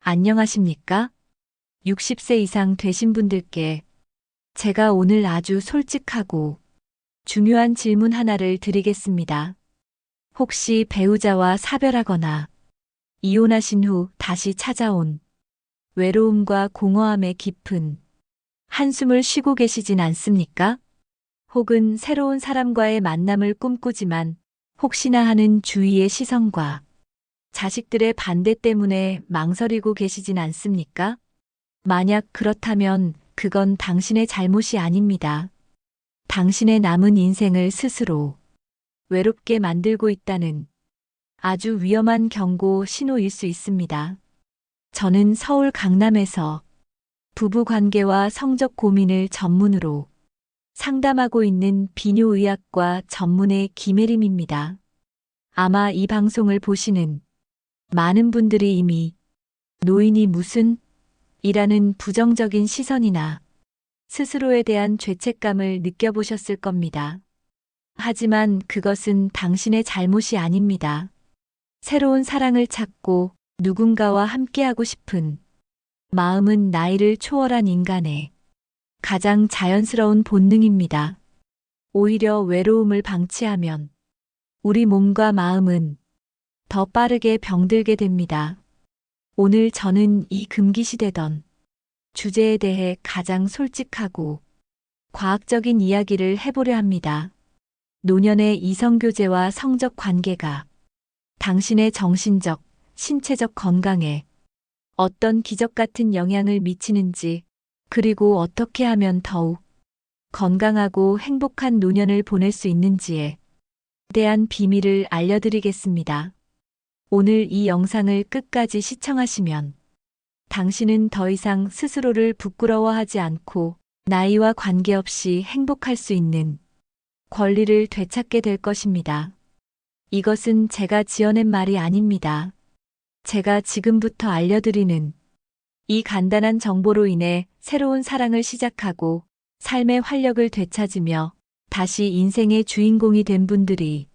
안녕하십니까? 60세 이상 되신 분들께 제가 오늘 아주 솔직하고 중요한 질문 하나를 드리겠습니다. 혹시 배우자와 사별하거나 이혼하신 후 다시 찾아온 외로움과 공허함의 깊은 한숨을 쉬고 계시진 않습니까? 혹은 새로운 사람과의 만남을 꿈꾸지만 혹시나 하는 주위의 시선과 자식들의 반대 때문에 망설이고 계시진 않습니까? 만약 그렇다면 그건 당신의 잘못이 아닙니다. 당신의 남은 인생을 스스로 외롭게 만들고 있다는 아주 위험한 경고 신호일 수 있습니다. 저는 서울 강남에서 부부 관계와 성적 고민을 전문으로 상담하고 있는 비뇨의학과 전문의 김혜림입니다. 아마 이 방송을 보시는 많은 분들이 이미 노인이 무슨 이라는 부정적인 시선이나 스스로에 대한 죄책감을 느껴보셨을 겁니다. 하지만 그것은 당신의 잘못이 아닙니다. 새로운 사랑을 찾고 누군가와 함께하고 싶은 마음은 나이를 초월한 인간의 가장 자연스러운 본능입니다. 오히려 외로움을 방치하면 우리 몸과 마음은 더 빠르게 병들게 됩니다. 오늘 저는 이 금기시되던 주제에 대해 가장 솔직하고 과학적인 이야기를 해보려 합니다. 노년의 이성교제와 성적 관계가 당신의 정신적, 신체적 건강에 어떤 기적 같은 영향을 미치는지, 그리고 어떻게 하면 더욱 건강하고 행복한 노년을 보낼 수 있는지에 대한 비밀을 알려드리겠습니다. 오늘 이 영상을 끝까지 시청하시면 당신은 더 이상 스스로를 부끄러워하지 않고 나이와 관계없이 행복할 수 있는 권리를 되찾게 될 것입니다. 이것은 제가 지어낸 말이 아닙니다. 제가 지금부터 알려드리는 이 간단한 정보로 인해 새로운 사랑을 시작하고 삶의 활력을 되찾으며 다시 인생의 주인공이 된 분들이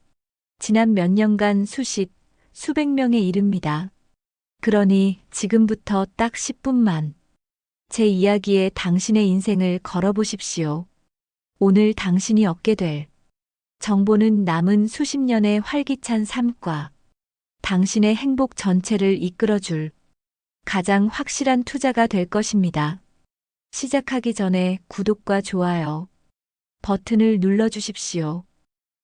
지난 몇 년간 수백 명에 이릅니다. 그러니 지금부터 딱 10분만 제 이야기에 당신의 인생을 걸어보십시오. 오늘 당신이 얻게 될 정보는 남은 수십 년의 활기찬 삶과 당신의 행복 전체를 이끌어줄 가장 확실한 투자가 될 것입니다. 시작하기 전에 구독과 좋아요 버튼을 눌러주십시오.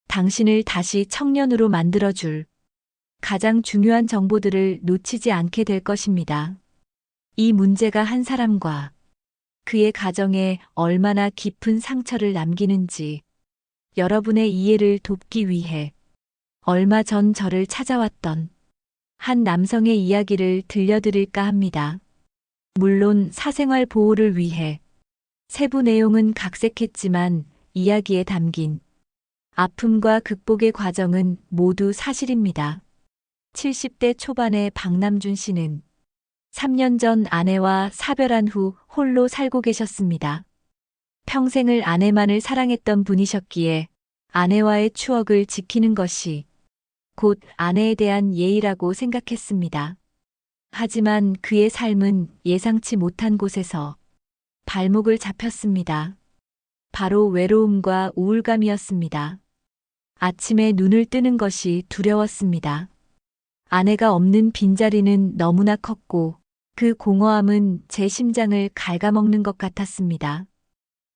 당신을 다시 청년으로 만들어줄 가장 중요한 정보들을 놓치지 않게 될 것입니다. 이 문제가 한 사람과 그의 가정에 얼마나 깊은 상처를 남기는지 여러분의 이해를 돕기 위해 얼마 전 저를 찾아왔던 한 남성의 이야기를 들려드릴까 합니다. 물론 사생활 보호를 위해 세부 내용은 각색했지만 이야기에 담긴 아픔과 극복의 과정은 모두 사실입니다. 70대 초반의 박남준 씨는 3년 전 아내와 사별한 후 홀로 살고 계셨습니다. 평생을 아내만을 사랑했던 분이셨기에 아내와의 추억을 지키는 것이 곧 아내에 대한 예의라고 생각했습니다. 하지만 그의 삶은 예상치 못한 곳에서 발목을 잡혔습니다. 바로 외로움과 우울감이었습니다. 아침에 눈을 뜨는 것이 두려웠습니다. 아내가 없는 빈자리는 너무나 컸고 그 공허함은 제 심장을 갉아먹는 것 같았습니다.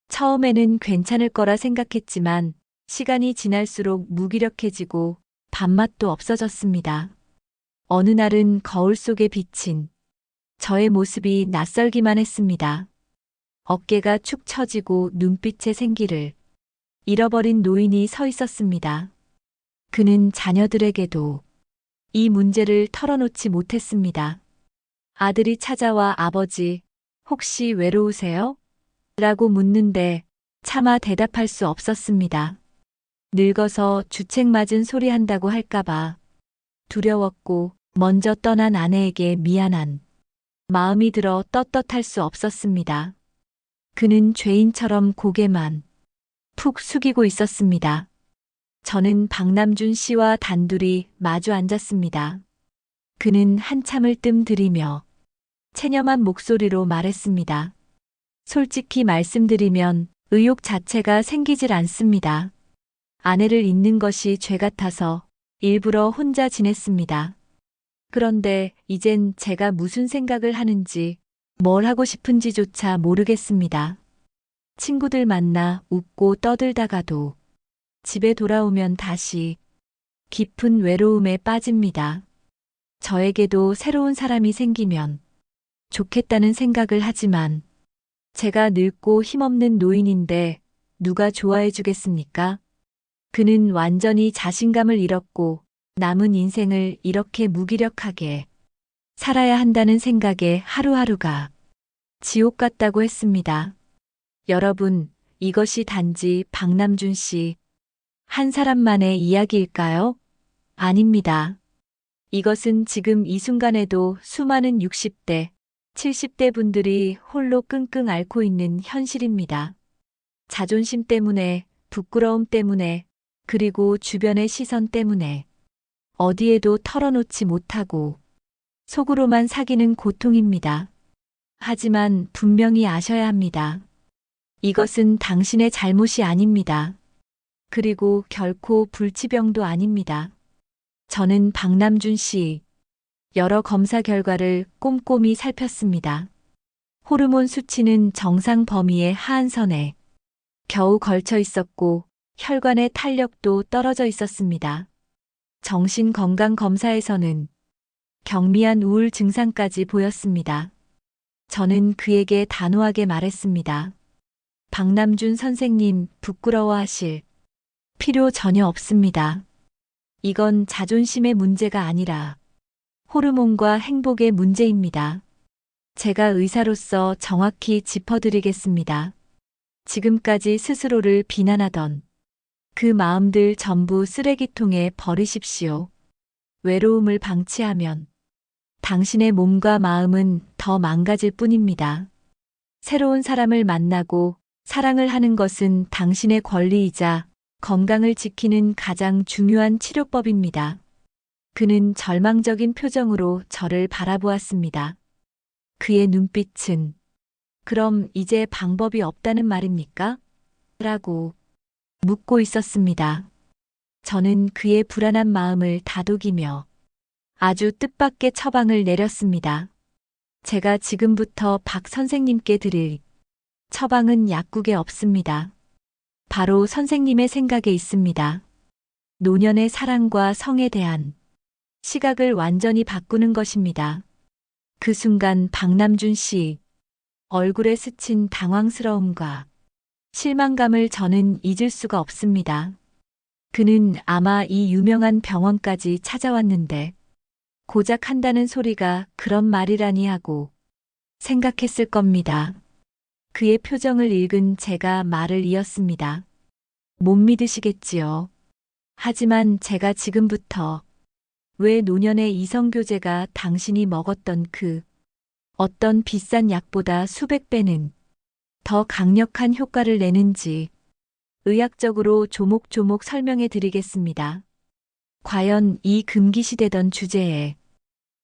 처음에는 괜찮을 거라 생각했지만 시간이 지날수록 무기력해지고 밥맛도 없어졌습니다. 어느 날은 거울 속에 비친 저의 모습이 낯설기만 했습니다. 어깨가 축 처지고 눈빛의 생기를 잃어버린 노인이 서 있었습니다. 그는 자녀들에게도 이 문제를 털어놓지 못했습니다. 아들이 찾아와 아버지, 혹시 외로우세요? 라고 묻는데 차마 대답할 수 없었습니다. 늙어서 주책 맞은 소리 한다고 할까봐 두려웠고 먼저 떠난 아내에게 미안한 마음이 들어 떳떳할 수 없었습니다. 그는 죄인처럼 고개만 푹 숙이고 있었습니다. 저는 박남준 씨와 단둘이 마주 앉았습니다. 그는 한참을 뜸들이며 체념한 목소리로 말했습니다. 솔직히 말씀드리면 의욕 자체가 생기질 않습니다. 아내를 잊는 것이 죄 같아서 일부러 혼자 지냈습니다. 그런데 이젠 제가 무슨 생각을 하는지, 뭘 하고 싶은지조차 모르겠습니다. 친구들 만나 웃고 떠들다가도 집에 돌아오면 다시 깊은 외로움에 빠집니다. 저에게도 새로운 사람이 생기면 좋겠다는 생각을 하지만 제가 늙고 힘없는 노인인데 누가 좋아해 주겠습니까? 그는 완전히 자신감을 잃었고 남은 인생을 이렇게 무기력하게 살아야 한다는 생각에 하루하루가 지옥 같다고 했습니다. 여러분, 이것이 단지 박남준 씨 한 사람만의 이야기일까요? 아닙니다. 이것은 지금 이 순간에도 수많은 60대, 70대 분들이 홀로 끙끙 앓고 있는 현실입니다. 자존심 때문에, 부끄러움 때문에, 그리고 주변의 시선 때문에 어디에도 털어놓지 못하고 속으로만 사귀는 고통입니다. 하지만 분명히 아셔야 합니다. 이것은 당신의 잘못이 아닙니다. 그리고 결코 불치병도 아닙니다. 저는 박남준 씨 여러 검사 결과를 꼼꼼히 살폈습니다. 호르몬 수치는 정상 범위의 하한선에 겨우 걸쳐 있었고 혈관의 탄력도 떨어져 있었습니다. 정신건강검사에서는 경미한 우울 증상까지 보였습니다. 저는 그에게 단호하게 말했습니다. 박남준 선생님, 부끄러워하실 필요 전혀 없습니다. 이건 자존심의 문제가 아니라 호르몬과 행복의 문제입니다. 제가 의사로서 정확히 짚어드리겠습니다. 지금까지 스스로를 비난하던 그 마음들 전부 쓰레기통에 버리십시오. 외로움을 방치하면 당신의 몸과 마음은 더 망가질 뿐입니다. 새로운 사람을 만나고 사랑을 하는 것은 당신의 권리이자 건강을 지키는 가장 중요한 치료법입니다. 그는 절망적인 표정으로 저를 바라보았습니다. 그의 눈빛은 그럼 이제 방법이 없다는 말입니까? 라고 묻고 있었습니다. 저는 그의 불안한 마음을 다독이며 아주 뜻밖의 처방을 내렸습니다. 제가 지금부터 박 선생님께 드릴 처방은 약국에 없습니다. 바로 선생님의 생각에 있습니다. 노년의 사랑과 성에 대한 시각을 완전히 바꾸는 것입니다. 그 순간 박남준 씨 얼굴에 스친 당황스러움과 실망감을 저는 잊을 수가 없습니다. 그는 아마 이 유명한 병원까지 찾아왔는데 고작 한다는 소리가 그런 말이라니 하고 생각했을 겁니다. 그의 표정을 읽은 제가 말을 이었습니다. 못 믿으시겠지요. 하지만 제가 지금부터 왜 노년의 이성교제가 당신이 먹었던 그 어떤 비싼 약보다 수백 배는 더 강력한 효과를 내는지 의학적으로 조목조목 설명해 드리겠습니다. 과연 이 금기시되던 주제에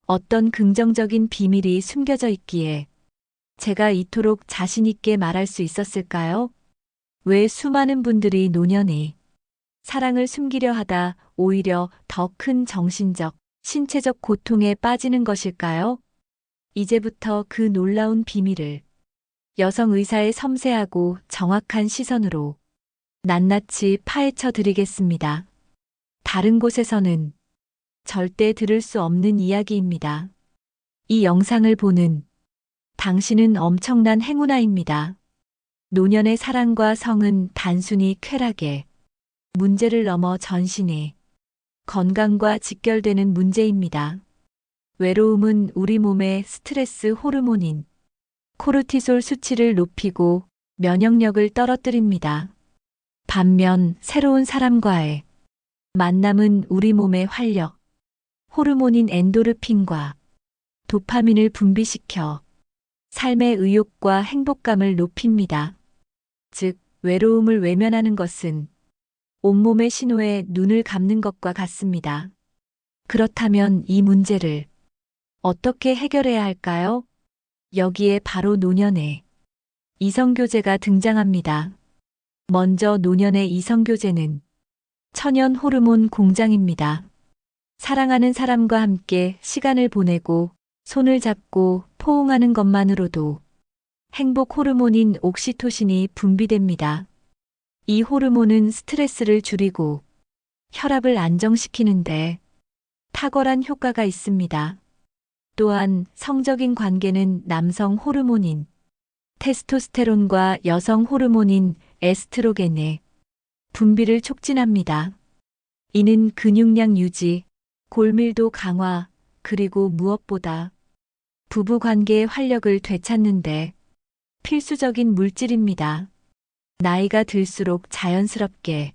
어떤 긍정적인 비밀이 숨겨져 있기에 제가 이토록 자신있게 말할 수 있었을까요? 왜 수많은 분들이 노년에 사랑을 숨기려 하다 오히려 더 큰 정신적, 신체적 고통에 빠지는 것일까요? 이제부터 그 놀라운 비밀을 여성 의사의 섬세하고 정확한 시선으로 낱낱이 파헤쳐 드리겠습니다. 다른 곳에서는 절대 들을 수 없는 이야기입니다. 이 영상을 보는 당신은 엄청난 행운아입니다. 노년의 사랑과 성은 단순히 쾌락의 문제를 넘어 전신의 건강과 직결되는 문제입니다. 외로움은 우리 몸의 스트레스 호르몬인 코르티솔 수치를 높이고 면역력을 떨어뜨립니다. 반면 새로운 사람과의 만남은 우리 몸의 활력, 호르몬인 엔도르핀과 도파민을 분비시켜 삶의 의욕과 행복감을 높입니다. 즉, 외로움을 외면하는 것은 온몸의 신호에 눈을 감는 것과 같습니다. 그렇다면 이 문제를 어떻게 해결해야 할까요? 여기에 바로 노년의 이성교제가 등장합니다. 먼저 노년의 이성교제는 천연 호르몬 공장입니다. 사랑하는 사람과 함께 시간을 보내고 손을 잡고 포옹하는 것만으로도 행복 호르몬인 옥시토신이 분비됩니다. 이 호르몬은 스트레스를 줄이고 혈압을 안정시키는데 탁월한 효과가 있습니다. 또한 성적인 관계는 남성 호르몬인 테스토스테론과 여성 호르몬인 에스트로겐의 분비를 촉진합니다. 이는 근육량 유지, 골밀도 강화, 그리고 무엇보다 부부 관계의 활력을 되찾는데 필수적인 물질입니다. 나이가 들수록 자연스럽게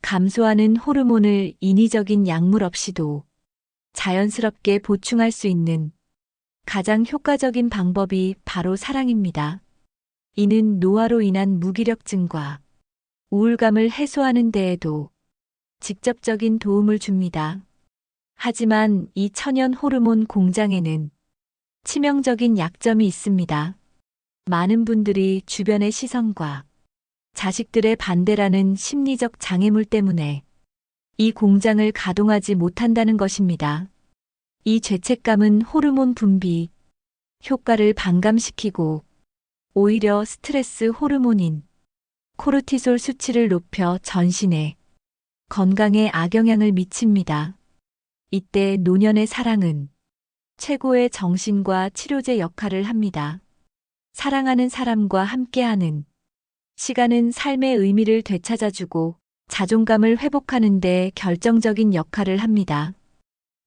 감소하는 호르몬을 인위적인 약물 없이도 자연스럽게 보충할 수 있는 가장 효과적인 방법이 바로 사랑입니다. 이는 노화로 인한 무기력증과 우울감을 해소하는 데에도 직접적인 도움을 줍니다. 하지만 이 천연 호르몬 공장에는 치명적인 약점이 있습니다. 많은 분들이 주변의 시선과 자식들의 반대라는 심리적 장애물 때문에 이 공장을 가동하지 못한다는 것입니다. 이 죄책감은 호르몬 분비 효과를 반감시키고 오히려 스트레스 호르몬인 코르티솔 수치를 높여 전신에 건강에 악영향을 미칩니다. 이때 노년의 사랑은 최고의 정신과 치료제 역할을 합니다. 사랑하는 사람과 함께하는 시간은 삶의 의미를 되찾아주고 자존감을 회복하는 데 결정적인 역할을 합니다.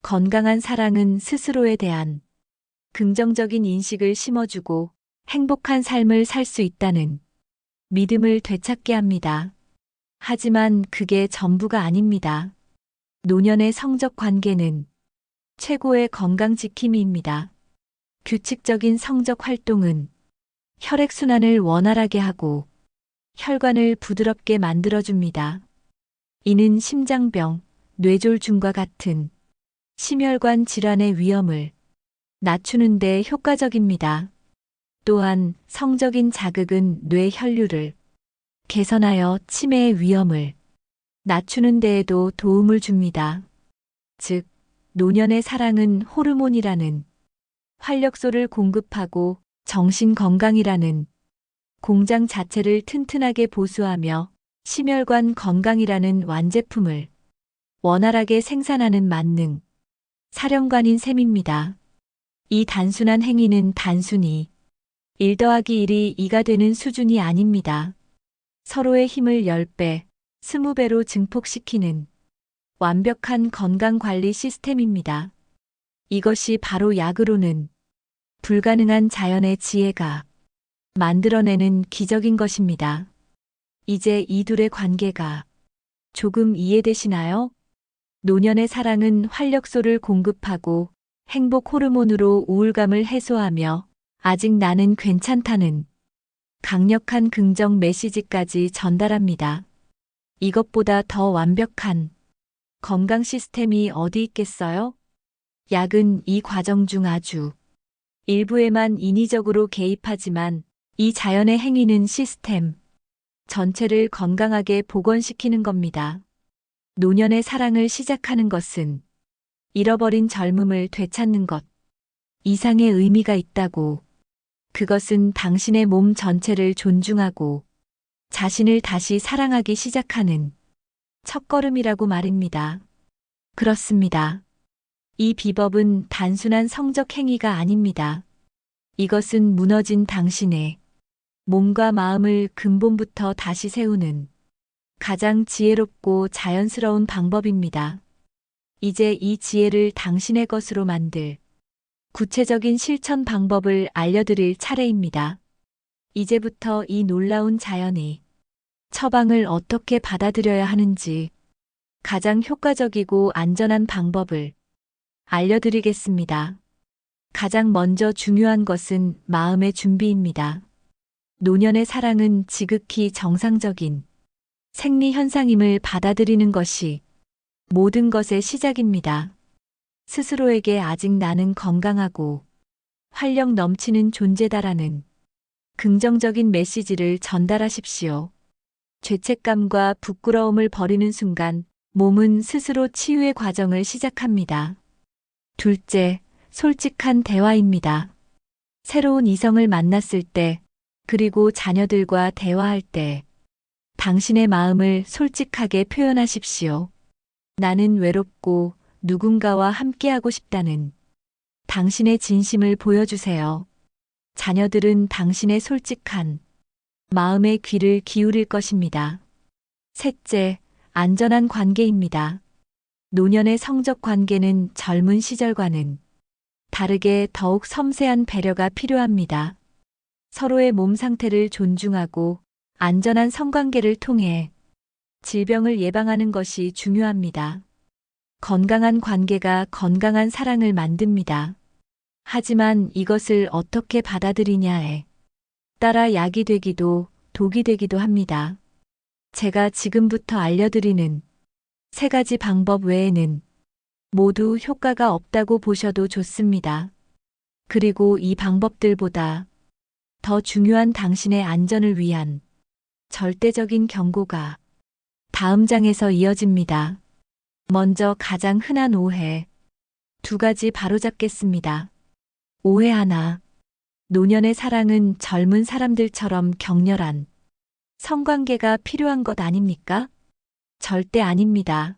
건강한 사랑은 스스로에 대한 긍정적인 인식을 심어주고 행복한 삶을 살 수 있다는 믿음을 되찾게 합니다. 하지만 그게 전부가 아닙니다. 노년의 성적 관계는 최고의 건강 지킴이입니다. 규칙적인 성적 활동은 혈액순환을 원활하게 하고 혈관을 부드럽게 만들어줍니다. 이는 심장병, 뇌졸중과 같은 심혈관 질환의 위험을 낮추는 데 효과적입니다. 또한 성적인 자극은 뇌 혈류를 개선하여 치매의 위험을 낮추는 데에도 도움을 줍니다. 즉, 노년의 사랑은 호르몬이라는 활력소를 공급하고 정신 건강이라는 공장 자체를 튼튼하게 보수하며 심혈관 건강이라는 완제품을 원활하게 생산하는 만능 사령관인 셈입니다. 이 단순한 행위는 단순히 1 더하기 1이 2가 되는 수준이 아닙니다. 서로의 힘을 10배, 20배로 증폭시키는 완벽한 건강관리 시스템입니다. 이것이 바로 약으로는 불가능한 자연의 지혜가 만들어내는 기적인 것입니다. 이제 이 둘의 관계가 조금 이해되시나요? 노년의 사랑은 활력소를 공급하고 행복 호르몬으로 우울감을 해소하며 아직 나는 괜찮다는 강력한 긍정 메시지까지 전달합니다. 이것보다 더 완벽한 건강 시스템이 어디 있겠어요? 약은 이 과정 중 아주 일부에만 인위적으로 개입하지만 이 자연의 행위는 시스템 전체를 건강하게 복원시키는 겁니다. 노년의 사랑을 시작하는 것은 잃어버린 젊음을 되찾는 것 이상의 의미가 있다고. 그것은 당신의 몸 전체를 존중하고 자신을 다시 사랑하기 시작하는 첫걸음이라고 말입니다. 그렇습니다. 이 비법은 단순한 성적 행위가 아닙니다. 이것은 무너진 당신의 몸과 마음을 근본부터 다시 세우는 가장 지혜롭고 자연스러운 방법입니다. 이제 이 지혜를 당신의 것으로 만들 구체적인 실천 방법을 알려드릴 차례입니다. 이제부터 이 놀라운 자연의 처방을 어떻게 받아들여야 하는지 가장 효과적이고 안전한 방법을 알려드리겠습니다. 가장 먼저 중요한 것은 마음의 준비입니다. 노년의 사랑은 지극히 정상적인 생리 현상임을 받아들이는 것이 모든 것의 시작입니다. 스스로에게 아직 나는 건강하고 활력 넘치는 존재다라는 긍정적인 메시지를 전달하십시오. 죄책감과 부끄러움을 버리는 순간 몸은 스스로 치유의 과정을 시작합니다. 둘째, 솔직한 대화입니다. 새로운 이성을 만났을 때, 그리고 자녀들과 대화할 때, 당신의 마음을 솔직하게 표현하십시오. 나는 외롭고 누군가와 함께하고 싶다는 당신의 진심을 보여주세요. 자녀들은 당신의 솔직한 마음에 귀를 기울일 것입니다. 셋째, 안전한 관계입니다. 노년의 성적 관계는 젊은 시절과는 다르게 더욱 섬세한 배려가 필요합니다. 서로의 몸 상태를 존중하고 안전한 성관계를 통해 질병을 예방하는 것이 중요합니다. 건강한 관계가 건강한 사랑을 만듭니다. 하지만 이것을 어떻게 받아들이냐에 따라 약이 되기도 독이 되기도 합니다. 제가 지금부터 알려드리는 3가지 방법 외에는 모두 효과가 없다고 보셔도 좋습니다. 그리고 이 방법들보다 더 중요한 당신의 안전을 위한 절대적인 경고가 다음 장에서 이어집니다. 먼저 가장 흔한 오해 2가지 바로잡겠습니다. 오해 하나, 노년의 사랑은 젊은 사람들처럼 격렬한 성관계가 필요한 것 아닙니까? 절대 아닙니다.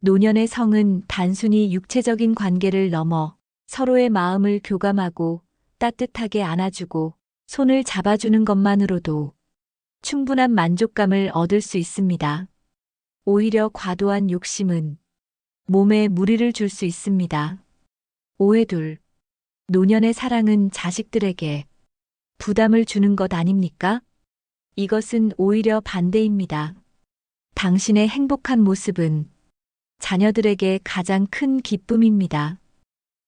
노년의 성은 단순히 육체적인 관계를 넘어 서로의 마음을 교감하고 따뜻하게 안아주고 손을 잡아주는 것만으로도 충분한 만족감을 얻을 수 있습니다. 오히려 과도한 욕심은 몸에 무리를 줄 수 있습니다. 오해 둘, 노년의 사랑은 자식들에게 부담을 주는 것 아닙니까? 이것은 오히려 반대입니다. 당신의 행복한 모습은 자녀들에게 가장 큰 기쁨입니다.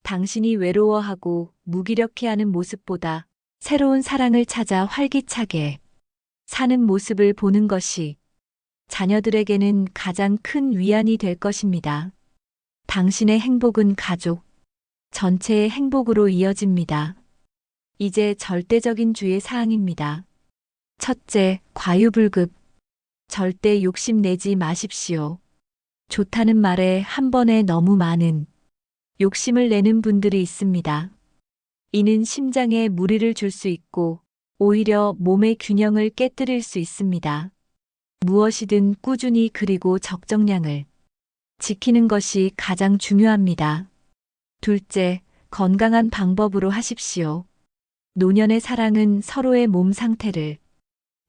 당신이 외로워하고 무기력해하는 모습보다 새로운 사랑을 찾아 활기차게 사는 모습을 보는 것이 자녀들에게는 가장 큰 위안이 될 것입니다. 당신의 행복은 가족 전체의 행복으로 이어집니다. 이제 절대적인 주의 사항입니다. 첫째, 과유불급. 절대 욕심내지 마십시오. 좋다는 말에 한 번에 너무 많은 욕심을 내는 분들이 있습니다. 이는 심장에 무리를 줄 수 있고 오히려 몸의 균형을 깨뜨릴 수 있습니다. 무엇이든 꾸준히 그리고 적정량을 지키는 것이 가장 중요합니다. 둘째, 건강한 방법으로 하십시오. 노년의 사랑은 서로의 몸 상태를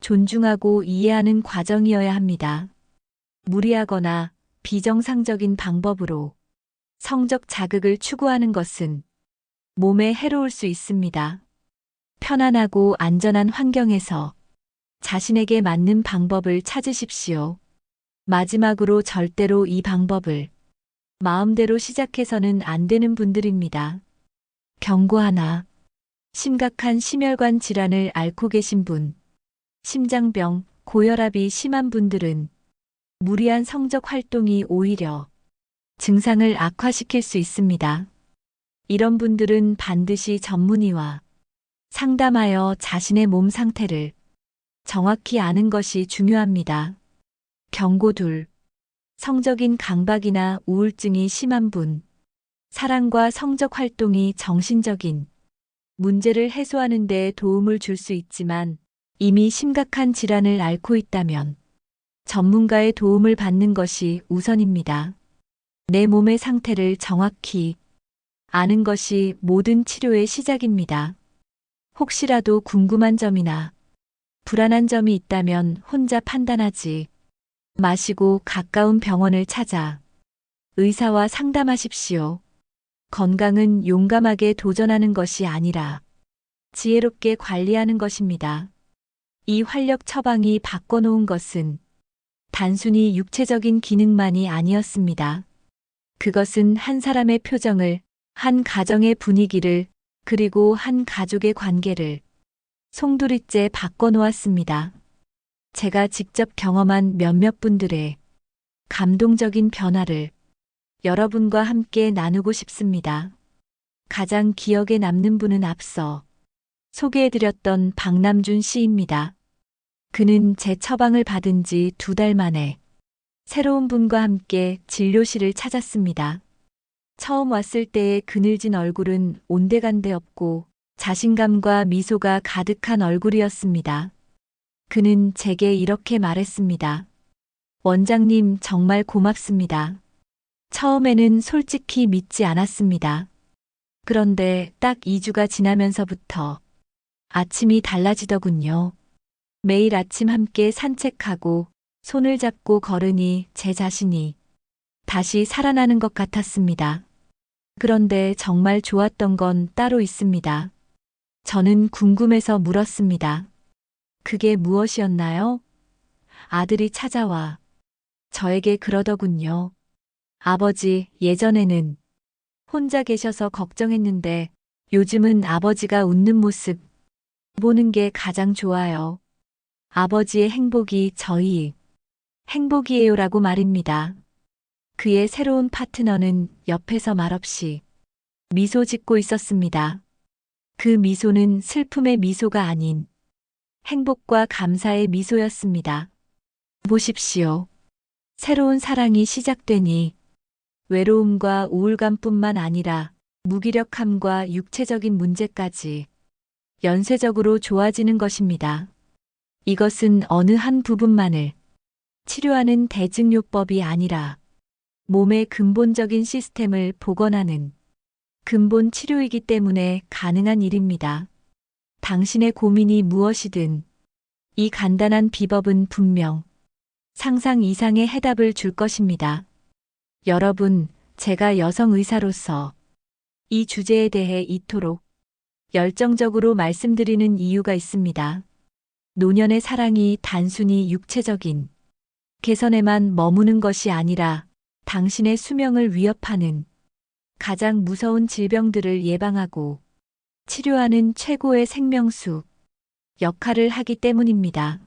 존중하고 이해하는 과정이어야 합니다. 무리하거나 비정상적인 방법으로 성적 자극을 추구하는 것은 몸에 해로울 수 있습니다. 편안하고 안전한 환경에서 자신에게 맞는 방법을 찾으십시오. 마지막으로 절대로 이 방법을 마음대로 시작해서는 안 되는 분들입니다. 경고 하나. 심각한 심혈관 질환을 앓고 계신 분, 심장병, 고혈압이 심한 분들은 무리한 성적 활동이 오히려 증상을 악화시킬 수 있습니다. 이런 분들은 반드시 전문의와 상담하여 자신의 몸 상태를 정확히 아는 것이 중요합니다. 경고 둘. 성적인 강박이나 우울증이 심한 분, 사랑과 성적 활동이 정신적인 문제를 해소하는 데 도움을 줄 수 있지만 이미 심각한 질환을 앓고 있다면 전문가의 도움을 받는 것이 우선입니다. 내 몸의 상태를 정확히 아는 것이 모든 치료의 시작입니다. 혹시라도 궁금한 점이나 불안한 점이 있다면 혼자 판단하지 마시고 가까운 병원을 찾아 의사와 상담하십시오. 건강은 용감하게 도전하는 것이 아니라 지혜롭게 관리하는 것입니다. 이 활력 처방이 바꿔놓은 것은 단순히 육체적인 기능만이 아니었습니다. 그것은 한 사람의 표정을, 한 가정의 분위기를, 그리고 한 가족의 관계를 송두리째 바꿔놓았습니다. 제가 직접 경험한 몇몇 분들의 감동적인 변화를 여러분과 함께 나누고 싶습니다. 가장 기억에 남는 분은 앞서 소개해드렸던 박남준 씨입니다. 그는 제 처방을 받은 지 2달 만에 새로운 분과 함께 진료실을 찾았습니다. 처음 왔을 때의 그늘진 얼굴은 온데간데 없고 자신감과 미소가 가득한 얼굴이었습니다. 그는 제게 이렇게 말했습니다. 원장님, 정말 고맙습니다. 처음에는 솔직히 믿지 않았습니다. 그런데 딱 2주가 지나면서부터 아침이 달라지더군요. 매일 아침 함께 산책하고 손을 잡고 걸으니 제 자신이 다시 살아나는 것 같았습니다. 그런데 정말 좋았던 건 따로 있습니다. 저는 궁금해서 물었습니다. 그게 무엇이었나요? 아들이 찾아와 저에게 그러더군요. 아버지, 예전에는 혼자 계셔서 걱정했는데 요즘은 아버지가 웃는 모습 보는 게 가장 좋아요. 아버지의 행복이 저희 행복이에요라고 말입니다. 그의 새로운 파트너는 옆에서 말없이 미소 짓고 있었습니다. 그 미소는 슬픔의 미소가 아닌 행복과 감사의 미소였습니다. 보십시오. 새로운 사랑이 시작되니 외로움과 우울감뿐만 아니라 무기력함과 육체적인 문제까지 연쇄적으로 좋아지는 것입니다. 이것은 어느 한 부분만을 치료하는 대증요법이 아니라 몸의 근본적인 시스템을 복원하는 근본 치료이기 때문에 가능한 일입니다. 당신의 고민이 무엇이든 이 간단한 비법은 분명 상상 이상의 해답을 줄 것입니다. 여러분, 제가 여성 의사로서 이 주제에 대해 이토록 열정적으로 말씀드리는 이유가 있습니다. 노년의 사랑이 단순히 육체적인 개선에만 머무는 것이 아니라 당신의 수명을 위협하는 가장 무서운 질병들을 예방하고 치료하는 최고의 생명수 역할을 하기 때문입니다.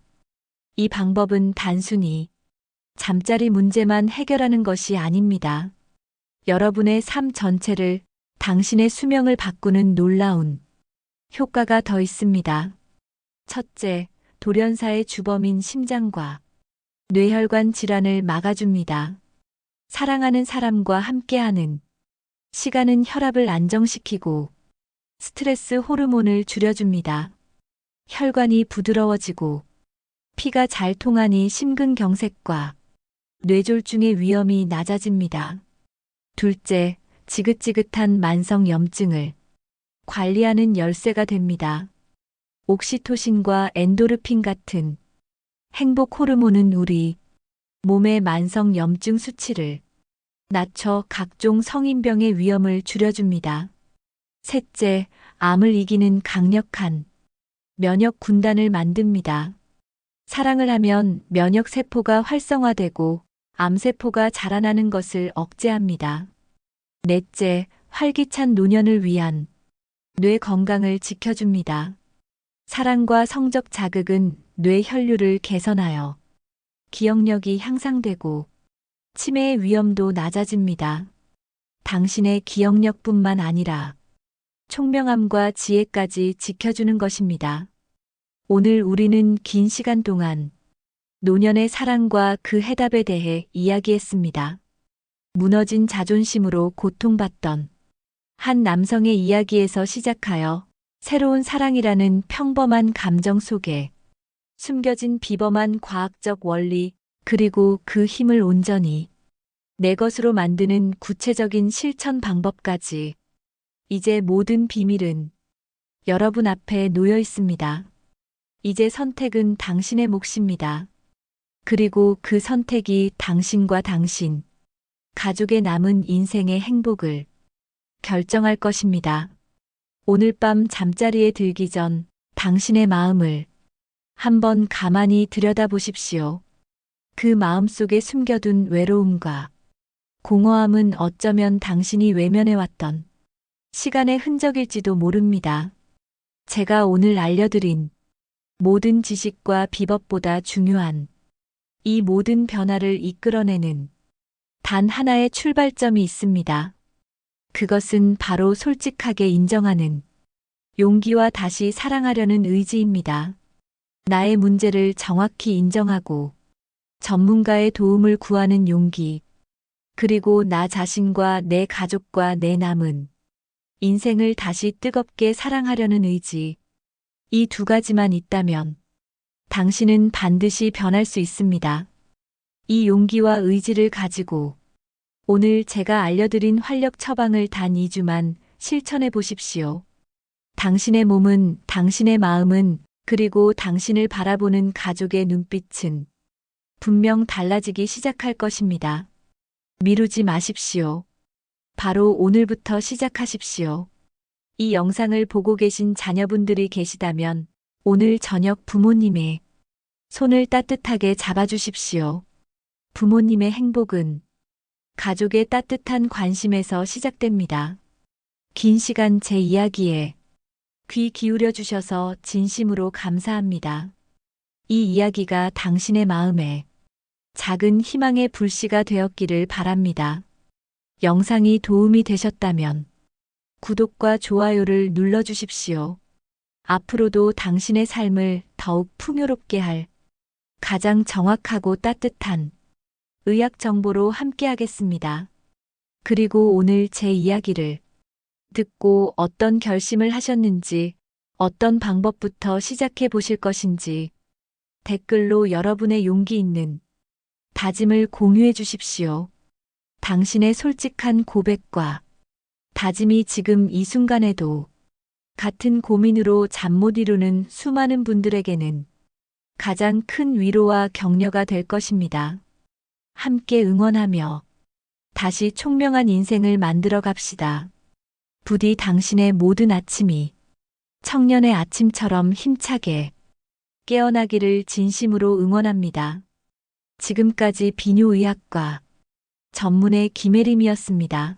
이 방법은 단순히 잠자리 문제만 해결하는 것이 아닙니다. 여러분의 삶 전체를 당신의 수명을 바꾸는 놀라운 효과가 더 있습니다. 첫째, 돌연사의 주범인 심장과 뇌혈관 질환을 막아줍니다. 사랑하는 사람과 함께하는 시간은 혈압을 안정시키고 스트레스 호르몬을 줄여줍니다. 혈관이 부드러워지고 피가 잘 통하니 심근경색과 뇌졸중의 위험이 낮아집니다. 둘째, 지긋지긋한 만성 염증을 관리하는 열쇠가 됩니다. 옥시토신과 엔도르핀 같은 행복 호르몬은 우리 몸의 만성 염증 수치를 낮춰 각종 성인병의 위험을 줄여줍니다. 셋째, 암을 이기는 강력한 면역 군단을 만듭니다. 사랑을 하면 면역 세포가 활성화되고 암세포가 자라나는 것을 억제합니다. 넷째, 활기찬 노년을 위한 뇌 건강을 지켜줍니다. 사랑과 성적 자극은 뇌 혈류를 개선하여 기억력이 향상되고 치매의 위험도 낮아집니다. 당신의 기억력뿐만 아니라 총명함과 지혜까지 지켜주는 것입니다. 오늘 우리는 긴 시간 동안 노년의 사랑과 그 해답에 대해 이야기했습니다. 무너진 자존심으로 고통받던 한 남성의 이야기에서 시작하여 새로운 사랑이라는 평범한 감정 속에 숨겨진 비범한 과학적 원리, 그리고 그 힘을 온전히 내 것으로 만드는 구체적인 실천 방법까지, 이제 모든 비밀은 여러분 앞에 놓여 있습니다. 이제 선택은 당신의 몫입니다. 그리고 그 선택이 당신과 당신, 가족의 남은 인생의 행복을 결정할 것입니다. 오늘 밤 잠자리에 들기 전 당신의 마음을 한번 가만히 들여다보십시오. 그 마음 속에 숨겨둔 외로움과 공허함은 어쩌면 당신이 외면해왔던 시간의 흔적일지도 모릅니다. 제가 오늘 알려드린 모든 지식과 비법보다 중요한 이 모든 변화를 이끌어내는 단 하나의 출발점이 있습니다. 그것은 바로 솔직하게 인정하는 용기와 다시 사랑하려는 의지입니다. 나의 문제를 정확히 인정하고 전문가의 도움을 구하는 용기, 그리고 나 자신과 내 가족과 내 남은 인생을 다시 뜨겁게 사랑하려는 의지, 이 두 가지만 있다면 당신은 반드시 변할 수 있습니다. 이 용기와 의지를 가지고 오늘 제가 알려드린 활력 처방을 단 2주만 실천해 보십시오. 당신의 몸은, 당신의 마음은, 그리고 당신을 바라보는 가족의 눈빛은 분명 달라지기 시작할 것입니다. 미루지 마십시오. 바로 오늘부터 시작하십시오. 이 영상을 보고 계신 자녀분들이 계시다면 오늘 저녁 부모님의 손을 따뜻하게 잡아주십시오. 부모님의 행복은 가족의 따뜻한 관심에서 시작됩니다. 긴 시간 제 이야기에 귀 기울여 주셔서 진심으로 감사합니다. 이 이야기가 당신의 마음에 작은 희망의 불씨가 되었기를 바랍니다. 영상이 도움이 되셨다면 구독과 좋아요를 눌러주십시오. 앞으로도 당신의 삶을 더욱 풍요롭게 할 가장 정확하고 따뜻한 의학 정보로 함께하겠습니다. 그리고 오늘 제 이야기를 듣고 어떤 결심을 하셨는지, 어떤 방법부터 시작해 보실 것인지 댓글로 여러분의 용기 있는 다짐을 공유해 주십시오. 당신의 솔직한 고백과 다짐이 지금 이 순간에도 같은 고민으로 잠 못 이루는 수많은 분들에게는 가장 큰 위로와 격려가 될 것입니다. 함께 응원하며 다시 총명한 인생을 만들어 갑시다. 부디 당신의 모든 아침이 청년의 아침처럼 힘차게 깨어나기를 진심으로 응원합니다. 지금까지 비뇨의학과 전문의 김혜림이었습니다.